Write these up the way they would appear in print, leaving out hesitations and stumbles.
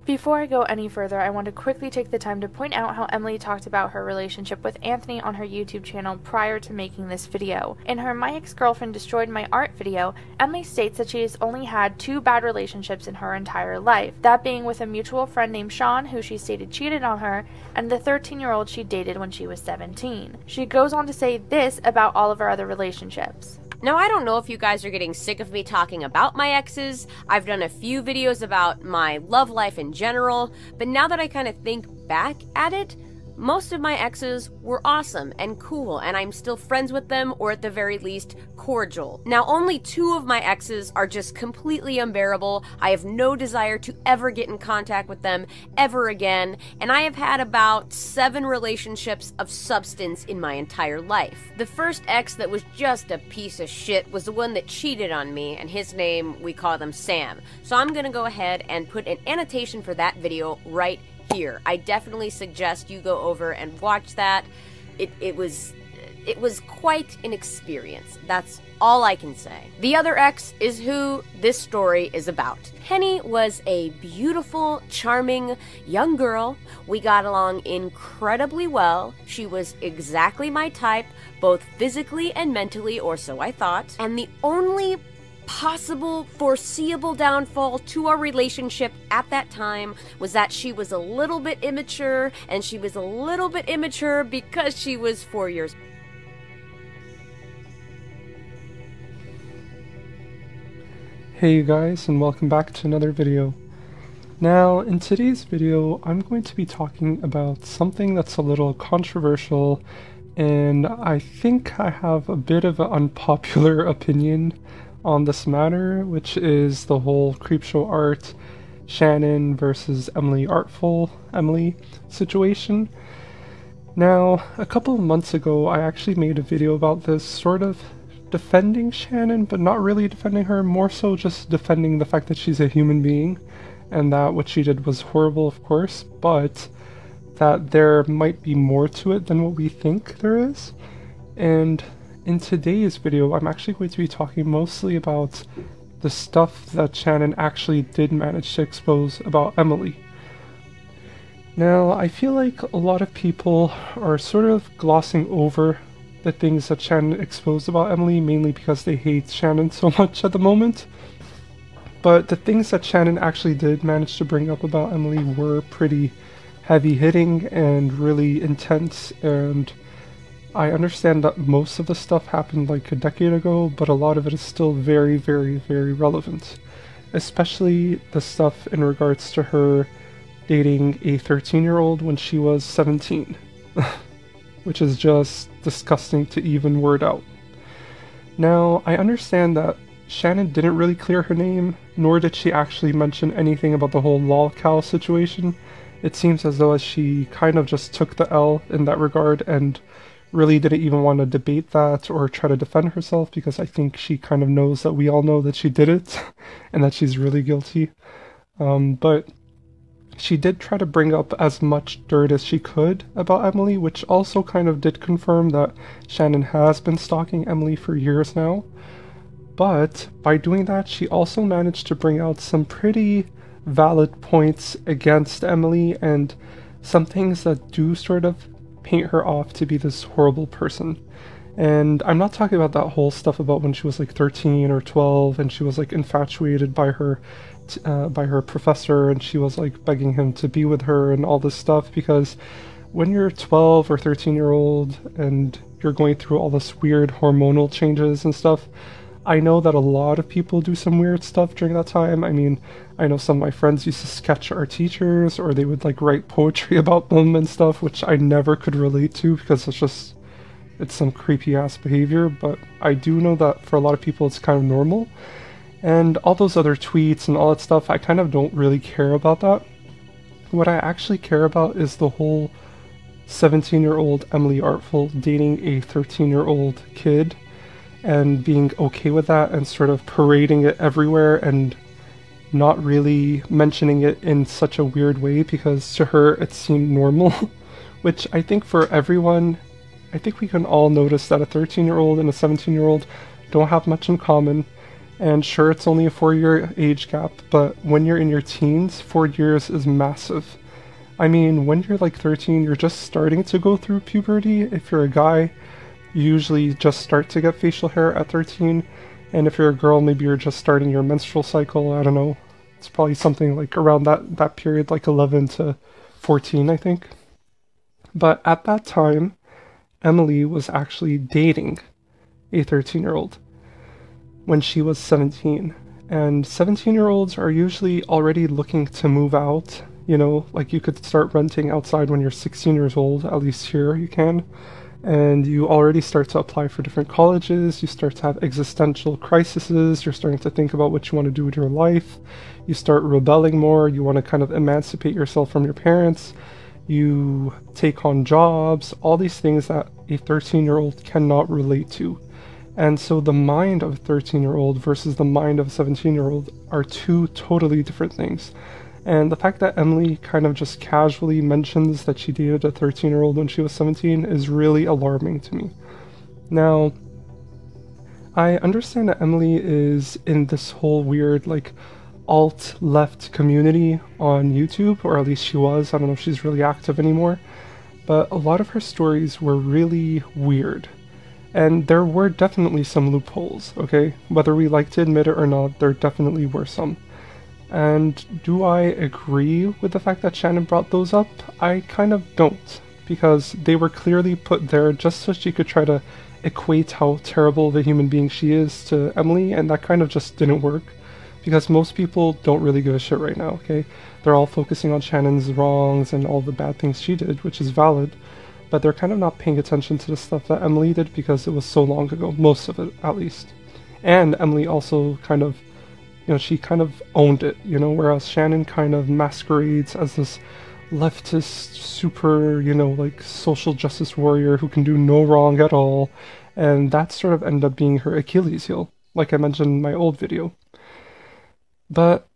Before I go any further, I want to quickly take the time to point out how Emily talked about her relationship with Anthony on her YouTube channel prior to making this video. In her My Ex-Girlfriend Destroyed My Art video, Emily states that she has only had 2 bad relationships in her entire life, that being with a mutual friend named Sean, who she stated cheated on her, and the 13-year-old she dated when she was 17. She goes on to say this about all of her other relationships. Now, I don't know if you guys are getting sick of me talking about my exes. I've done a few videos about my love life in general, but now that I kind of think back at it, most of my exes were awesome and cool, and I'm still friends with them, or at the very least, cordial. Now, only 2 of my exes are just completely unbearable. I have no desire to ever get in contact with them ever again, and I have had about 7 relationships of substance in my entire life. The first ex that was just a piece of shit was the one that cheated on me, and his name, we call him Sam. So I'm gonna go ahead and put an annotation for that video right here. I definitely suggest you go over and watch that. It was quite an experience. That's all I can say. The other ex is who this story is about. Penny was a beautiful, charming young girl. We got along incredibly well. She was exactly my type, both physically and mentally, or so I thought. And the only possible foreseeable downfall to our relationship at that time was that she was a little bit immature, and she was a little bit immature because she was 4 years. Hey you guys, and welcome back to another video. Now, in today's video, I'm going to be talking about something that's a little controversial, and I think I have a bit of an unpopular opinion on this matter, which is the whole CreepShow Art Shannon versus Emily Artful Emily situation. Now, a couple of months ago, I actually made a video about this, sort of defending Shannon, but not really defending her, more so just defending the fact that she's a human being, and that what she did was horrible, of course, but that there might be more to it than what we think there is. And in today's video, I'm actually going to be talking mostly about the stuff that Shannon actually did manage to expose about Emily. Now, I feel like a lot of people are sort of glossing over the things that Shannon exposed about Emily, mainly because they hate Shannon so much at the moment. But the things that Shannon actually did manage to bring up about Emily were pretty heavy-hitting and really intense, and I understand that most of the stuff happened like a decade ago, but a lot of it is still very, very, very relevant. Especially the stuff in regards to her dating a 13-year-old when she was 17. Which is just disgusting to even word out. Now, I understand that Shannon didn't really clear her name, nor did she actually mention anything about the whole lolcow situation. It seems as though she kind of just took the L in that regard and really didn't even want to debate that or try to defend herself, because I think she kind of knows that we all know that she did it and that she's really guilty. But she did try to bring up as much dirt as she could about Emily, which also kind of did confirm that Shannon has been stalking Emily for years now. But by doing that, she also managed to bring out some pretty valid points against Emily and some things that do sort of paint her off to be this horrible person. And I'm not talking about that whole stuff about when she was like 13 or 12 and she was like infatuated by her professor and she was like begging him to be with her and all this stuff, because when you're 12 or 13-year-old and you're going through all this weird hormonal changes and stuff, I know that a lot of people do some weird stuff during that time. I mean, I know some of my friends used to sketch our teachers, or they would like write poetry about them and stuff, which I never could relate to because it's some creepy ass behavior, but I do know that for a lot of people it's kind of normal. And all those other tweets and all that stuff, I kind of don't really care about that. What I actually care about is the whole 17-year-old Emily Artful dating a 13-year-old kid and being okay with that and sort of parading it everywhere and not really mentioning it in such a weird way, because to her it seemed normal. Which I think for everyone, I think we can all notice that a 13-year-old and a 17-year-old don't have much in common, And sure, it's only a 4-year age gap, but when you're in your teens, 4 years is massive. I mean, when you're like 13, you're just starting to go through puberty. If you're a guy, you usually just start to get facial hair at 13. And if you're a girl, maybe you're just starting your menstrual cycle. I don't know. It's probably something like around that period, like 11 to 14, I think. But at that time, Emily was actually dating a 13-year-old when she was 17. And 17-year-olds are usually already looking to move out. You know, like you could start renting outside when you're 16 years old, at least here you can. And you already start to apply for different colleges, you start to have existential crises, you're starting to think about what you want to do with your life, you start rebelling more, you want to kind of emancipate yourself from your parents, you take on jobs, all these things that a 13-year-old cannot relate to. And so the mind of a 13-year-old versus the mind of a 17-year-old are two totally different things. And the fact that Emily kind of just casually mentions that she dated a 13-year-old when she was 17 is really alarming to me. Now, I understand that Emily is in this whole weird, like, alt-left community on YouTube, or at least she was. I don't know if she's really active anymore. But a lot of her stories were really weird. And there were definitely some loopholes, okay? Whether we like to admit it or not, there definitely were some. And do I agree with the fact that Shannon brought those up? I kind of don't, because they were clearly put there just so she could try to equate how terrible of a human being she is to Emily, and that kind of just didn't work, because most people don't really give a shit right now, okay? They're all focusing on Shannon's wrongs and all the bad things she did, which is valid, but they're kind of not paying attention to the stuff that Emily did because it was so long ago, most of it at least. And Emily also kind of, you know, she kind of owned it, you know, whereas Shannon kind of masquerades as this leftist, super, you know, like social justice warrior who can do no wrong at all, and that sort of ended up being her Achilles heel, like I mentioned in my old video. But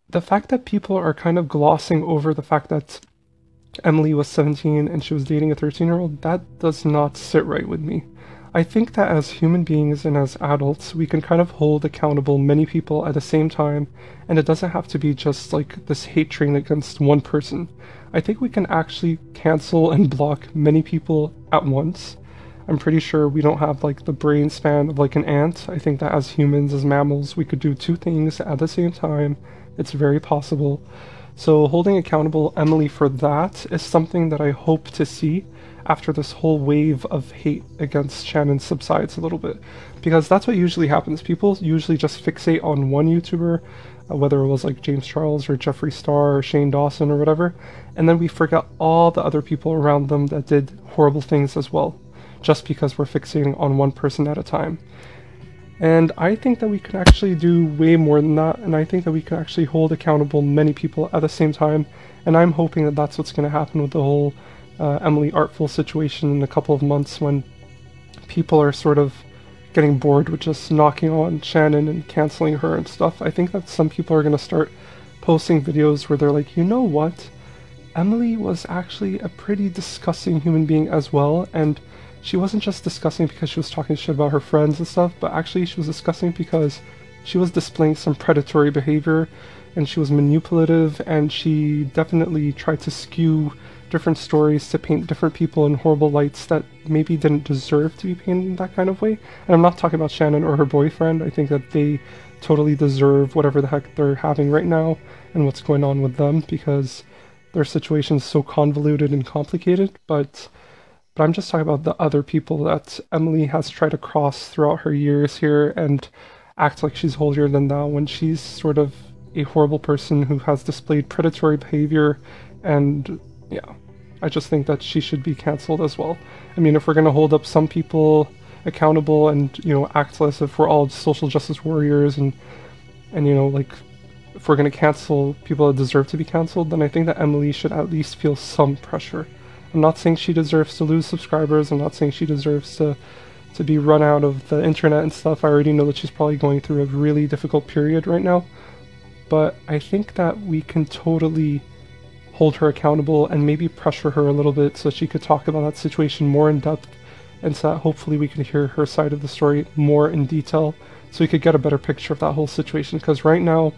the fact that people are kind of glossing over the fact that Emily was 17 and she was dating a 13-year-old, that does not sit right with me. I think that as human beings and as adults, we can kind of hold accountable many people at the same time, and it doesn't have to be just like this hate train against one person. I think we can actually cancel and block many people at once. I'm pretty sure we don't have like the brain span of like an ant. I think that as humans, as mammals, we could do two things at the same time. It's very possible. So holding accountable Emily for that is something that I hope to see after this whole wave of hate against Shannon subsides a little bit. Because that's what usually happens. People usually just fixate on one YouTuber, whether it was like James Charles or Jeffree Star or Shane Dawson or whatever, and then we forget all the other people around them that did horrible things as well, just because we're fixating on one person at a time. And I think that we can actually do way more than that, and I think that we can actually hold accountable many people at the same time, and I'm hoping that that's what's going to happen with the whole Emily Artful situation in a couple of months, when people are sort of getting bored with just knocking on Shannon and canceling her and stuff. I think that some people are going to start posting videos where they're like, you know what? Emily was actually a pretty disgusting human being as well, and she wasn't just disgusting because she was talking shit about her friends and stuff, but actually she was disgusting because she was displaying some predatory behavior, and she was manipulative, and she definitely tried to skew different stories to paint different people in horrible lights that maybe didn't deserve to be painted in that kind of way. And I'm not talking about Shannon or her boyfriend. I think that they totally deserve whatever the heck they're having right now and what's going on with them, because their situation's so convoluted and complicated, but I'm just talking about the other people that Emily has tried to cross throughout her years here and act like she's holier than thou when she's sort of a horrible person who has displayed predatory behavior. And yeah, I just think that she should be cancelled as well. I mean, if we're going to hold up some people accountable and, you know, act as if we're all social justice warriors and you know, like, if we're going to cancel people that deserve to be cancelled, then I think that Emily should at least feel some pressure. I'm not saying she deserves to lose subscribers. I'm not saying she deserves to be run out of the internet and stuff. I already know that she's probably going through a really difficult period right now. But I think that we can totally hold her accountable and maybe pressure her a little bit so she could talk about that situation more in depth and so that hopefully we can hear her side of the story more in detail, so we could get a better picture of that whole situation. Because right now,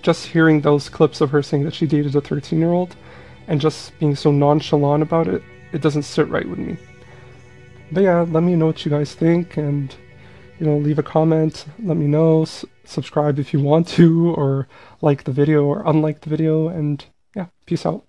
just hearing those clips of her saying that she dated a 13-year-old and just being so nonchalant about it, it doesn't sit right with me. But yeah, let me know what you guys think, and leave a comment, let me know, subscribe if you want to, or like the video or unlike the video, and yeah, peace out.